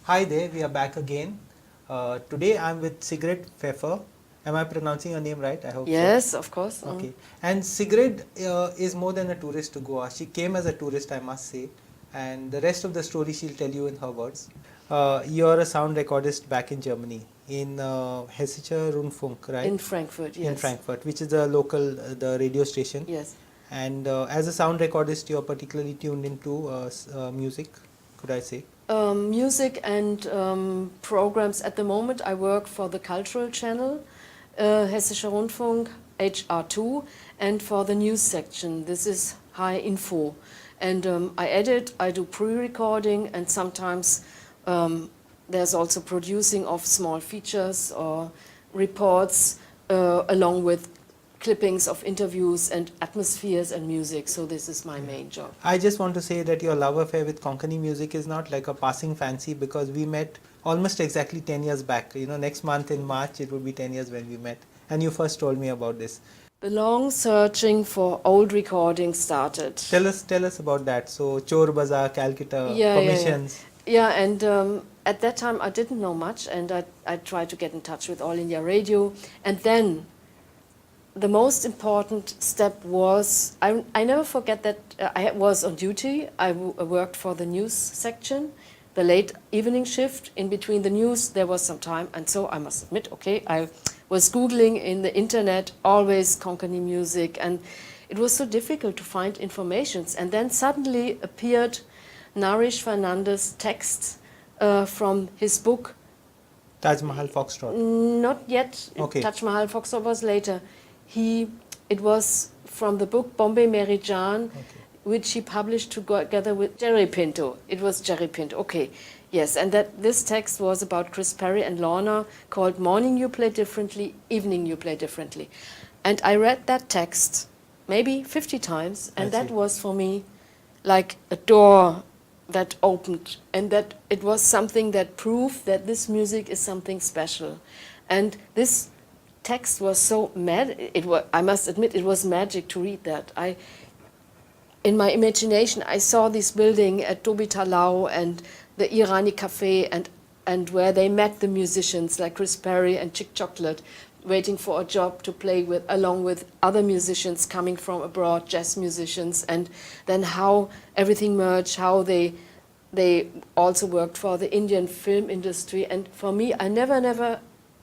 Hi there, we are back again. Today I'm with Sigrid Pfeffer. Am I pronouncing your name right? I hope Yes, so. of course. Okay. And Sigrid is more than a tourist to Goa. She came as a tourist, I must say. And the rest of the story she'll tell you in her words. You're a sound recordist back in Germany, in Hessischer Rundfunk, right? In Frankfurt, yes. In Frankfurt, which is the local, the radio station. Yes. And as a sound recordist, you're particularly tuned into music, could I say? Music and programs. At the moment, I work for the cultural channel, Hessischer Rundfunk, HR2, and for the news section. This is High Info. And I edit, I do pre-recording, and sometimes there's also producing of small features or reports along with clippings of interviews and atmospheres and music. So this is my main job. I just want to say that your love affair with Konkani music is not like a passing fancy, because we met almost exactly 10 years back. You know, next month in March it will be 10 years when we met, and you first told me about this. The long searching for old recordings started. Tell us about that. So Chor Bazaar, Calcutta, permissions. Yeah, and at that time I didn't know much, and I tried to get in touch with All India Radio, and then the most important step was, I never forget that I was on duty. I worked for the news section, the late evening shift. In between the news there was some time, and so I must admit, okay, I was Googling in the internet, always Konkani music, and it was so difficult to find informations. And then suddenly appeared Naresh Fernandez's text from his book. Taj Mahal Foxtrot. Not yet. Okay. Taj Mahal Foxtrot was later. It was from the book Bombay Mary Jaan, okay, which he published together with Jerry Pinto. It was Jerry Pinto, okay, yes. And that this text was about Chris Perry and Lorna, called Morning You Play Differently, Evening You Play Differently. And I read that text maybe 50 times, and that was for me like a door that opened, and that it was something that proved that this music is something special. And this text was so I must admit, it was magic to read that. In my imagination, I saw this building at Tobi Talau and the Irani Cafe, and where they met the musicians like Chris Perry and Chick Chocolate, waiting for a job to play with, along with other musicians coming from abroad, jazz musicians, and then how everything merged, how they also worked for the Indian film industry. And for me, I never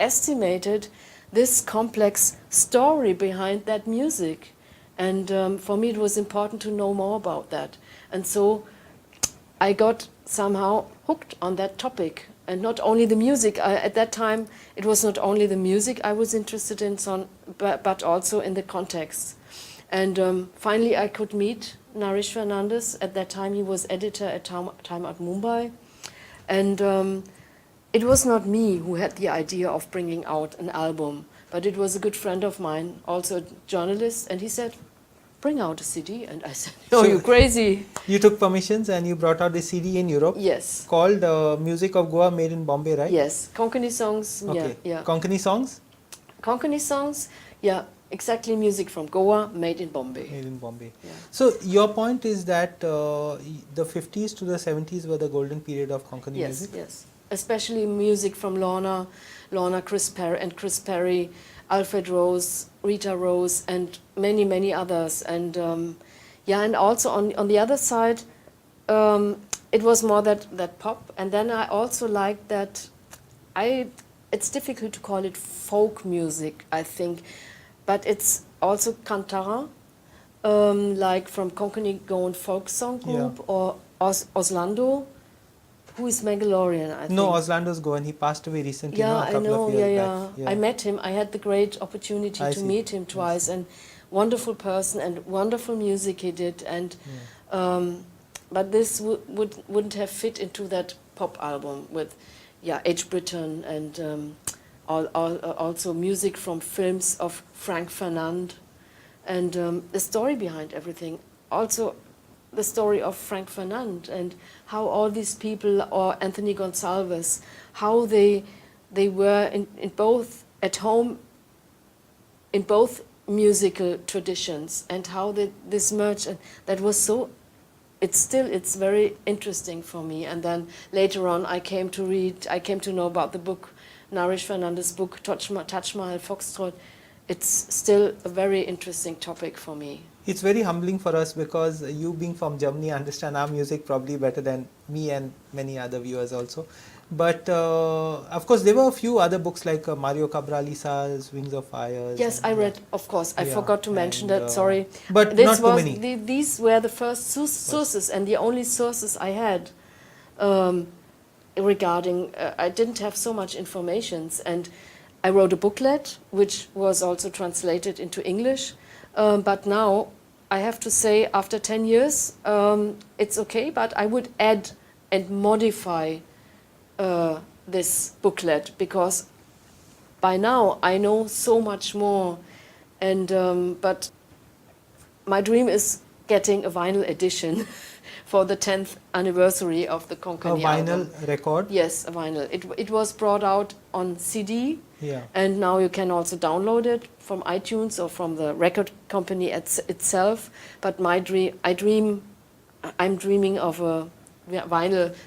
estimated this complex story behind that music. And for me it was important to know more about that. And so I got somehow hooked on that topic. And not only the music, at that time it was not only the music I was interested in, but also in the context. And finally I could meet Naresh Fernandez. At that time he was editor at Time Out Mumbai. And it was not me who had the idea of bringing out an album, but it was a good friend of mine, also a journalist, and he said, bring out a CD. And I said, oh, so you crazy. You took permissions and you brought out the CD in Europe? Yes. Called Music of Goa Made in Bombay, right? Yes, Konkani songs. Okay. Yeah. Konkani songs? Konkani songs, yeah, exactly, music from Goa, made in Bombay. Made in Bombay. Yeah. So your point is that the 50s to the 70s were the golden period of Konkani music? Yes. Especially music from Lorna, Chris Perry, Alfred Rose, Rita Rose, and many others. And and also on the other side, it was more that pop. And then I also liked that it's difficult to call it folk music, I think, but it's also cantara, like from Konkani Goan Folk Song Group, or Oslando, who is Mangalorian, I think. No, Oslando's Goan. He passed away recently, a couple of years back. I met him. I had the great opportunity to meet him twice, and wonderful person and wonderful music he did. And but this wouldn't have fit into that pop album with H. Britton and also music from films of Frank Fernand, and the story behind everything. Also the story of Frank Fernand and how all these people, or Anthony Gonsalves, how they were in both at home in both musical traditions, and how this merged, and that was so it's very interesting for me. And then later on, I came to know about the book, Naresh Fernandez' book, Taj Mahal Foxtrot. It's still a very interesting topic for me. It's very humbling for us because you being from Germany understand our music probably better than me and many other viewers also. But of course, there were a few other books like Mario Cabralisa's Wings of Fire. Yes, I read, of course. I forgot to mention that, sorry. But not too many. These were the first sources and the only sources I had regarding, I didn't have so much information. And I wrote a booklet, which was also translated into English. But now, I have to say, after 10 years, it's okay, but I would add and modify this booklet, because by now I know so much more. And but my dream is getting a vinyl edition for the 10th anniversary of the Konkani vinyl album. record? Yes, a vinyl. It was brought out on CD, yeah. And now you can also download it from iTunes or from the record company itself. But I'm dreaming of a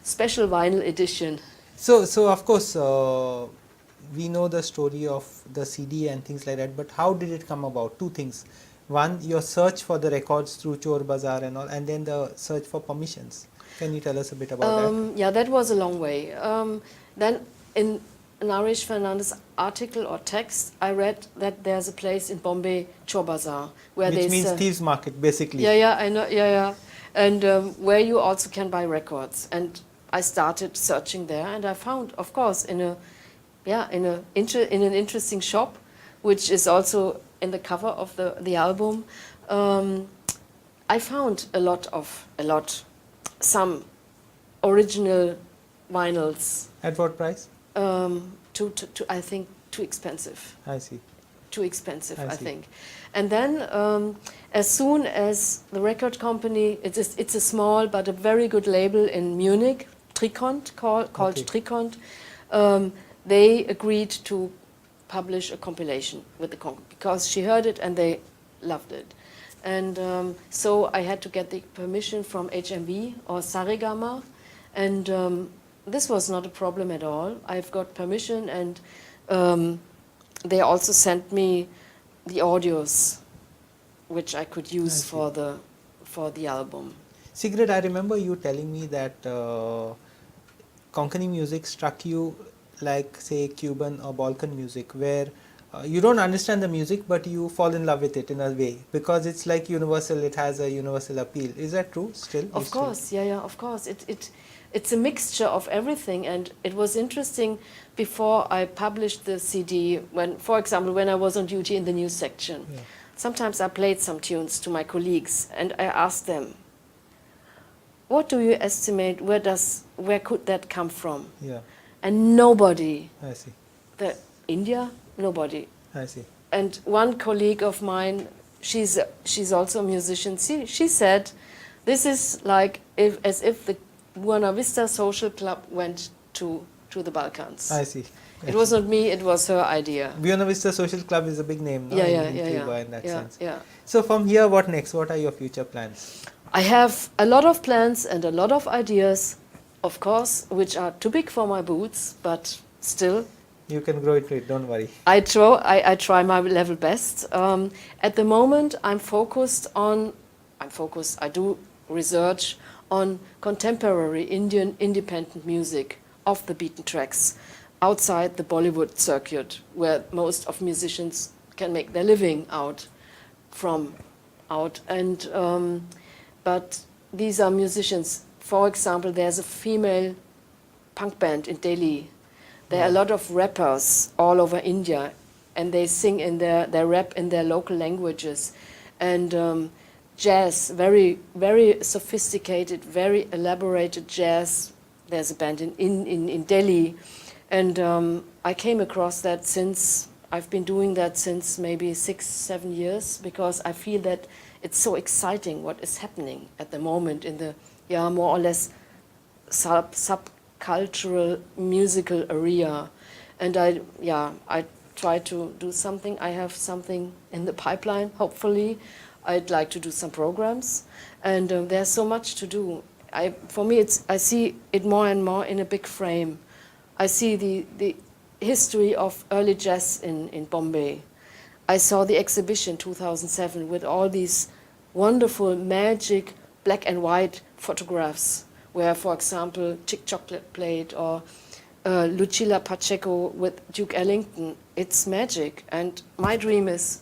special vinyl edition. So of course, we know the story of the CD and things like that, but how did it come about? Two things. One, your search for the records through Chor Bazaar and all, and then the search for permissions. Can you tell us a bit about that? Yeah, that was a long way. Then in Naresh Fernandez' article or text, I read that there's a place in Bombay, Chor Bazaar, where Which means thieves' market, basically. Yeah, I know. Yeah. And where you also can buy records. And I started searching there, and I found, of course, in an interesting shop, which is also in the cover of the album. I found some original vinyls. At what price? I think too expensive. I see. Too expensive, I think. And then, as soon as the record company, it's a small but a very good label in Munich, Trikont, called Trikont, they agreed to publish a compilation with the because she heard it and they loved it. And so I had to get the permission from HMV or Saregama, and this was not a problem at all. I've got permission, and they also sent me the audios, which I could use for the album. Sigrid, I remember you telling me that Konkani music struck you like, say, Cuban or Balkan music, where you don't understand the music, but you fall in love with it in a way, because it's like universal, it has a universal appeal. Is that true still? Of course, yeah, of course. It's a mixture of everything, and it was interesting before I published the CD, for example, when I was on duty in the news section. Yeah. Sometimes I played some tunes to my colleagues, and I asked them, what do you estimate, where could that come from? Yeah. And nobody. I see. India? Nobody. I see. And one colleague of mine, she's also a musician, she said, this is like as if the Buena Vista Social Club went to the Balkans. I see. It was not me, it was her idea. Buena Vista Social Club is a big name, no? In that sense. Yeah. So from here, what next? What are your future plans? I have a lot of plans and a lot of ideas, of course, which are too big for my boots, but still. You can grow into it, don't worry. I try my level best. At the moment, I do research on contemporary Indian independent music, off the beaten tracks, outside the Bollywood circuit, where most of musicians can make their living out. And but these are musicians. For example, there's a female punk band in Delhi. There are a lot of rappers all over India, and they sing they rap in their local languages. And jazz, very, very sophisticated, very elaborated jazz. There's a band in Delhi. And I came across that I've been doing that since maybe 6-7 years, because I feel that it's so exciting what is happening at the moment in the more or less subcultural musical area. And I try to do something. I have something in the pipeline, hopefully. I'd like to do some programs, and there's so much to do. For me, I see it more and more in a big frame. I see the history of early jazz in Bombay. I saw the exhibition 2007 with all these wonderful, magic black and white photographs, where, for example, Chick Chocolate played, or Lucilla Pacheco with Duke Ellington. It's magic, and my dream is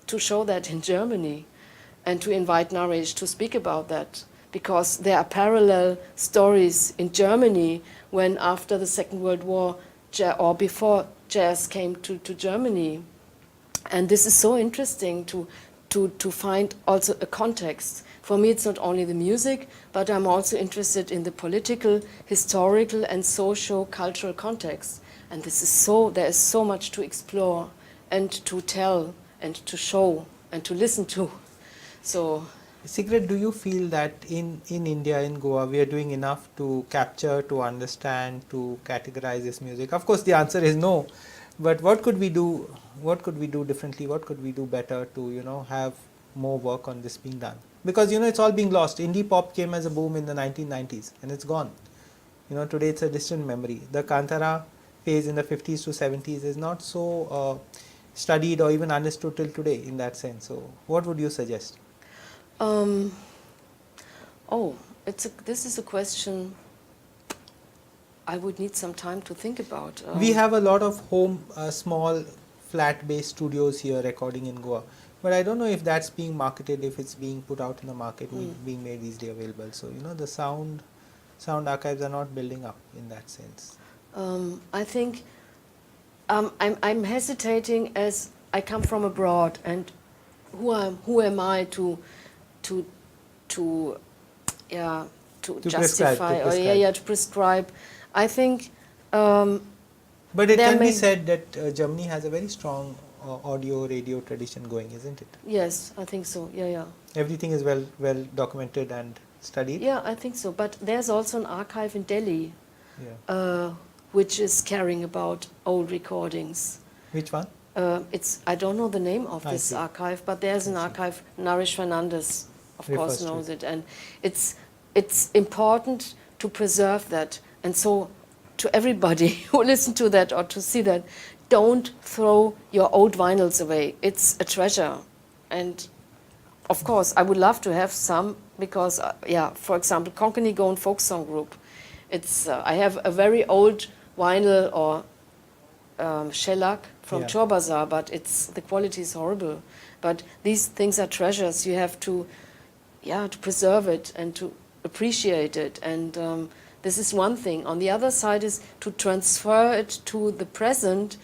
to show that in Germany and to invite Naresh to speak about that, because there are parallel stories in Germany when, after the Second World War or before, jazz came to Germany. And this is so interesting to find also a context. For me, it's not only the music, but I'm also interested in the political, historical, and socio-cultural context. And there is so much to explore and to tell and to show and to listen to. So, Sigrid, do you feel that in India, in Goa, we are doing enough to capture, to understand, to categorize this music? Of course, the answer is no. But what could we do? What could we do differently? What could we do better to have more work on this being done? Because it's all being lost. Indie pop came as a boom in the 1990s, and it's gone. Today it's a distant memory. The Kantara phase in the 50s to 70s is not so studied or even understood till today in that sense. So, what would you suggest? This is a question I would need some time to think about. We have a lot of home, small, flat-based studios here recording in Goa, but I don't know if that's being marketed, if it's being put out in the market, being made easily available. So the sound archives are not building up in that sense. I think I'm hesitating, as I come from abroad, and who am I to justify to prescribe. I think. But it can be said that Germany has a very strong audio radio tradition going, isn't it? Yes, I think so. Yeah. Everything is well documented and studied. Yeah, I think so. But there's also an archive in Delhi, which is caring about old recordings. Which one? I don't know the name of this archive, but there's an archive. Naresh Fernandez, of course, knows it, and it's important to preserve that. And so, to everybody who listen to that or to see that, don't throw your old vinyls away. It's a treasure, and of course, I would love to have some because, for example, Konkani Go and Folk Song Group. I have a very old vinyl or shellac from Chor Bazaar, but the quality is horrible. But these things are treasures. You have to preserve it and to appreciate it. And this is one thing. On the other side is to transfer it to the present.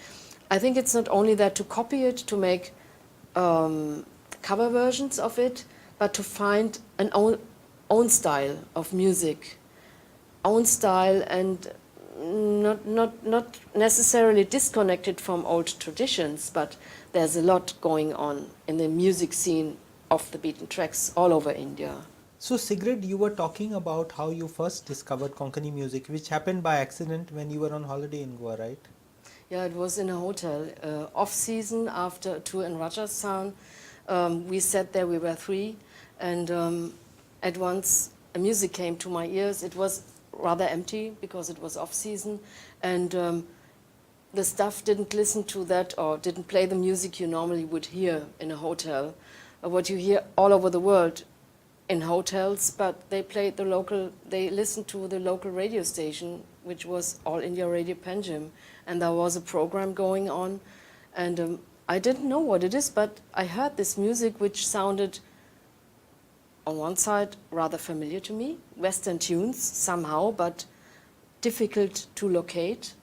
I think it's not only that to copy it, to make cover versions of it, but to find an own style of music, own style, and not necessarily disconnected from old traditions, but there's a lot going on in the music scene of the beaten tracks all over India. So Sigrid, you were talking about how you first discovered Konkani music, which happened by accident when you were on holiday in Goa, right? Yeah, it was in a hotel, off-season after a tour in Rajasthan. We sat there, we were three, and at once a music came to my ears. It was rather empty because it was off-season, and the staff didn't listen to that or didn't play the music you normally would hear in a hotel, what you hear all over the world in hotels, but they listened to the local radio station, which was All India Radio Panjim, and there was a program going on, and I didn't know what it is, but I heard this music which sounded, on one side, rather familiar to me, Western tunes somehow, but difficult to locate.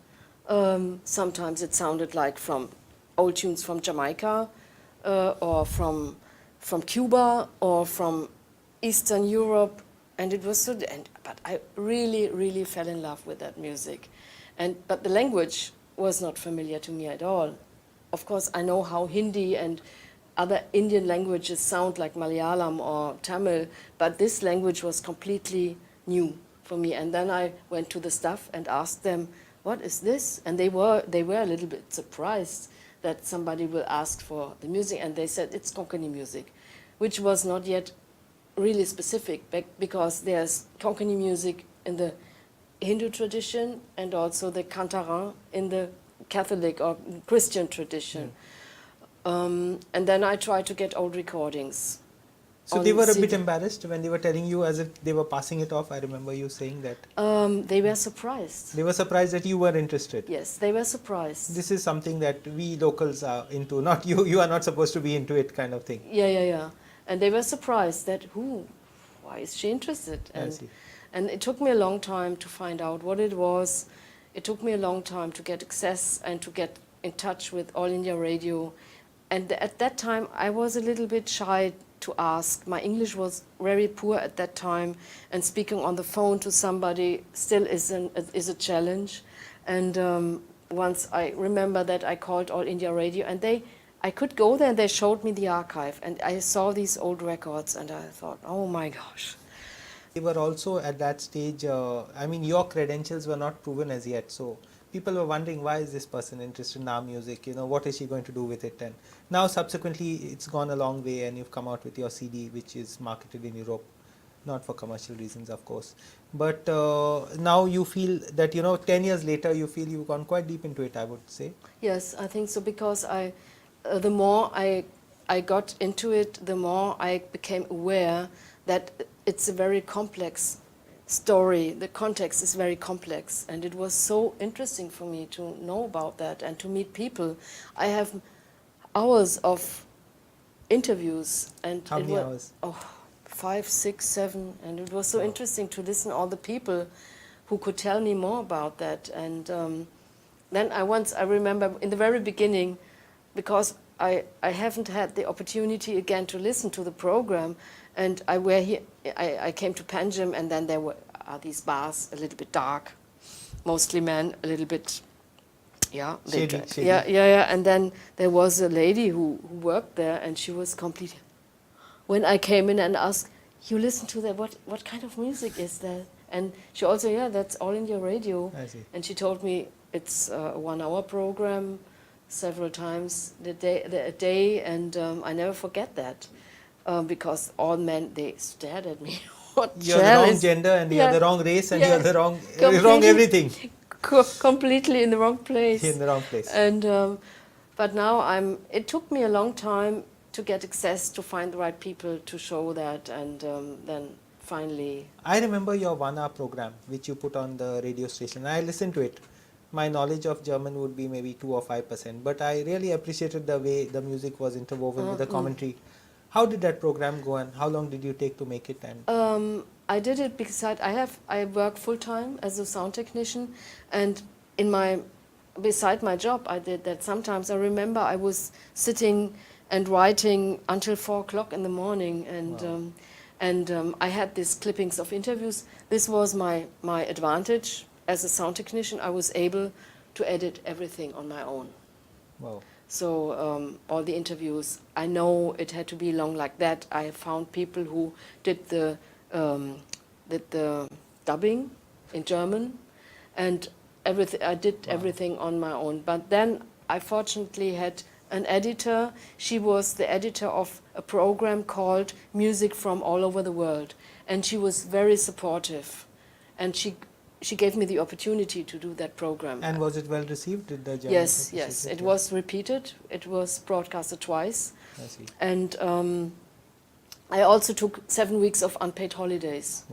Sometimes it sounded like from old tunes from Jamaica, or from Cuba, or from Eastern Europe, and it was but I really, really fell in love with that music, but the language was not familiar to me at all. Of course, I know how Hindi and other Indian languages sound like Malayalam or Tamil, but this language was completely new for me. And then I went to the staff and asked them, "What is this?" And they were a little bit surprised that somebody will ask for the music, and they said it's Konkani music. which was not yet really specific, because there's Konkani music in the Hindu tradition and also the Kantaran in the Catholic or Christian tradition. And then I tried to get old recordings. So they were a bit embarrassed when they were telling you as if they were passing it off. I remember you saying that. They were surprised. They were surprised that you were interested. Yes, they were surprised. This is something that we locals are into, not you. You are not supposed to be into it, kind of thing. Yeah. And they were surprised that, why is she interested? And it took me a long time to find out what it was. It took me a long time to get access and to get in touch with All India Radio. And at that time, I was a little bit shy to ask. My English was very poor at that time, and speaking on the phone to somebody still is a challenge. And once I remember that I called All India Radio, and I could go there and they showed me the archive, and I saw these old records, and I thought, oh my gosh. They were also at that stage, I mean, your credentials were not proven as yet, so people were wondering, why is this person interested in our music, what is she going to do with it? And now subsequently it's gone a long way, and you've come out with your CD, which is marketed in Europe, not for commercial reasons, of course. But now you feel that, 10 years later, you feel you've gone quite deep into it, I would say. Yes, I think so, because the more I got into it, the more I became aware that it's a very complex story. The context is very complex, and it was so interesting for me to know about that and to meet people. I have hours of interviews, and how many hours? 5, 6, 7, and it was so interesting to listen to all the people who could tell me more about that. And then I remember in the very beginning, because I haven't had the opportunity again to listen to the program, and I came to Panjim, and then there are these bars, a little bit dark, mostly men, a little bit, shady. Yeah. And then there was a lady who worked there, and she was completely. When I came in and asked, you listen to that? What kind of music is that? And she also, that's All India Radio. I see. And she told me it's a 1-hour program, several times a day, and I never forget that. Because all men, they stared at me. You're the wrong gender, and you're the wrong race, and you're the wrong everything. Completely in the wrong place. In the wrong place. And but now it took me a long time to get access, to find the right people to show that, and then finally. I remember your 1-hour program, which you put on the radio station. I listened to it. My knowledge of German would be maybe 2 or 5%, but I really appreciated the way the music was interwoven with the commentary. How did that program go, and how long did you take to make it? And I did it because I work full time as a sound technician, and beside my job I did that. Sometimes I remember I was sitting and writing until 4 o'clock in the morning, and I had these clippings of interviews. This was my advantage as a sound technician. I was able to edit everything on my own. wow. So all the interviews, I know it had to be long like that. I found people who did the dubbing in German, and everything. I did everything on my own. But then I fortunately had an editor. She was the editor of a program called Music from All Over the World, and she was very supportive, and she gave me the opportunity to do that program. And was it well received? Did the German Yes. It was repeated. It was broadcasted twice. I see. And I also took 7 weeks of unpaid holidays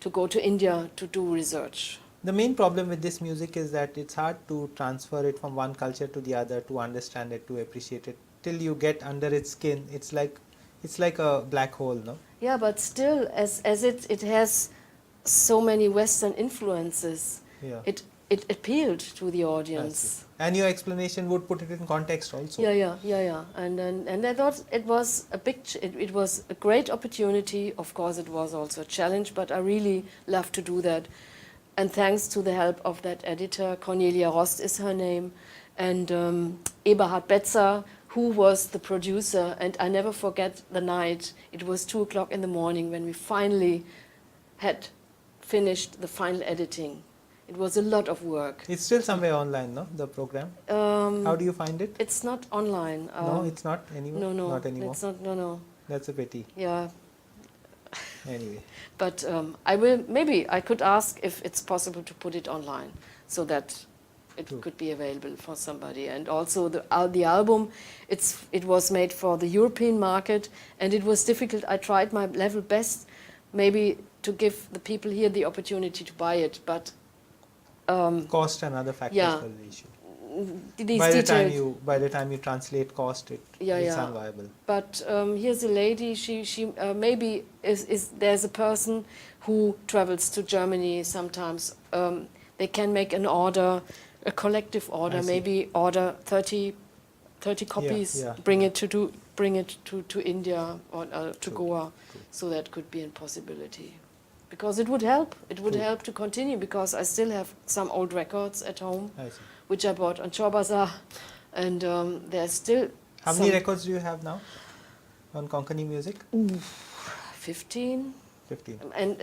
to go to India to do research. The main problem with this music is that it's hard to transfer it from one culture to the other, to understand it, to appreciate it. Till you get under its skin, it's like a black hole, no? Yeah, but still, as it has so many Western influences, it appealed to the audience. And your explanation would put it in context also. Yeah. And I thought it was it was a great opportunity. Of course, it was also a challenge, but I really loved to do that. And thanks to the help of that editor, Cornelia Rost is her name, and Eberhard Betzer, who was the producer. And I never forget the night. It was 2 o'clock in the morning when we finally had finished the final editing. It was a lot of work. It's still somewhere online, no? The program. How do you find it? It's not online. No, it's not anymore. No, not anymore. It's not. No. That's a pity. Yeah, Anyway, but maybe I could ask if it's possible to put it online so that it True. could be available for somebody. And also the album, it was made for the European market, and it was difficult. I tried my level best, maybe to give the people here the opportunity to buy it, but cost and other factors yeah. were the issue. these By details. the time you translate cost, it's unviable. But here's a lady. She maybe there's a person who travels to Germany sometimes. They can make an order, a collective order. I see. Maybe order 30 copies. yeah, bring yeah. it to India or to True, Goa. true. So that could be a possibility. Because it would help. It would True. help to continue. Because I still have some old records at home, I see. which I bought on Chobazar, and there's still. How many records do you have now on Konkani music? 15. 15. And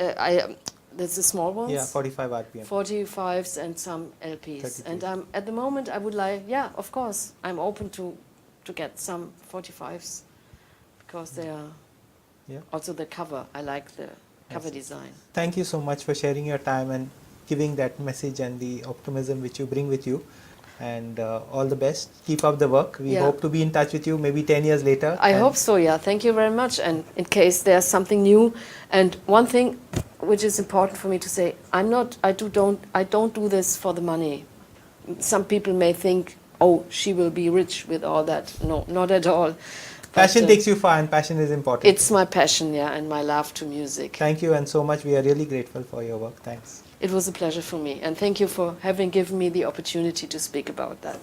there's the small ones. Yeah, 45 RPM. 45s and some LPs. 32. And at the moment, I would like, yeah, of course, I'm open to get some 45s because they are Yeah. also the cover. I like the cover design. Thank you so much for sharing your time and giving that message and the optimism which you bring with you. And all the best. Keep up the work. We Yeah. hope to be in touch with you maybe 10 years later. I and hope so, yeah. Thank you very much. And in case there's something new, and one thing which is important for me to say, I don't do this for the money. Some people may think, oh, she will be rich with all that. No, not at all. Passion But, takes you far, and passion is important. it's my passion, yeah, and my love to music. Thank you and so much. We are really grateful for your work. Thanks. It was a pleasure for me, and thank you for having given me the opportunity to speak about that.